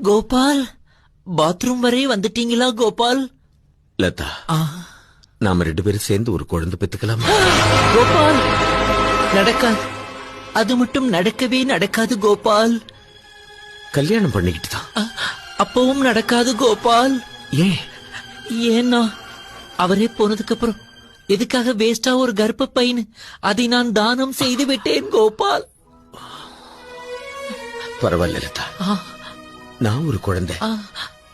Gopal, bathroom வரை வந்துட்டீங்களா கோபால்? லதா, நாம 2 பேரும் சேர்ந்து ஒரு குழந்தை பெத்துக்கலாமா? கோபால், நடக்காது. அது மட்டும் நடக்கவே நடக்காது கோபால். கல்யாணம் பண்ணிக்கிட்டு தான். அப்பவும் நடக்காது கோபால். ஏன்? ஏன்னா அவரே போனதுக்கு அப்புறம் எதுக்காக வேஸ்டா ஒரு கர்ப்ப பையன், அதை நான் தானம் செய்து விட்டேன் கோபால். பரவாயில்ல லதா, நான் ஒரு குழந்தை,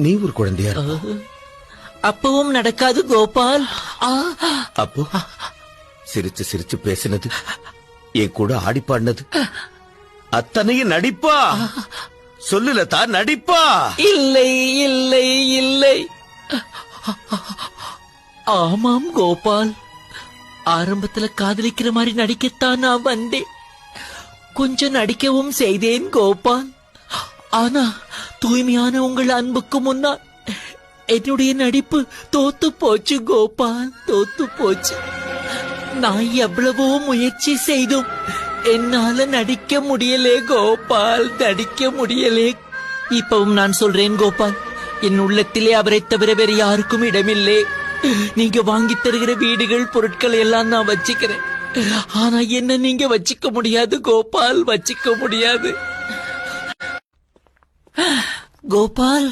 நீ ஒரு குழந்தையா இருப்ப. அப்பவும் நடக்காது கோபால். அப்போ சிரிச்சு சிரிச்சு பேசினது, என் கூட ஆடி பாடினது அத்தனையும் நடிப்பா? சொல்லு லதா, நடிப்பா? இல்லை இல்லை இல்லை. ஆமாம் கோபால், ஆரம்பத்துல காதலிக்கிற மாதிரி நடிக்கத்தான் நான் வந்தேன். கொஞ்சம் நடிக்கவும் செய்தேன் கோபால். ஆனா தூய்மையான உங்கள் அன்புக்கு முன்னால் என்னுடைய நடிப்பு தோத்து போச்சு கோபால், தோத்து போச்சு. நான் எவ்வளவோ முயற்சி செய்தும் என்னால நடிக்க முடியலே கோபால், நடிக்க முடியலே. இப்பவும் நான் சொல்றேன் கோபால், என் உள்ளத்திலே அவரை தவிர வேறு யாருக்கும் இடமில்லை. நீங்க வாங்கி தருகிற வீடுகள், பொருட்கள் எல்லாம் நான் வச்சுக்கிறேன். ஆனா என்ன நீங்க வச்சுக்க முடியாது கோபால், வச்சுக்க முடியாது கோபால்.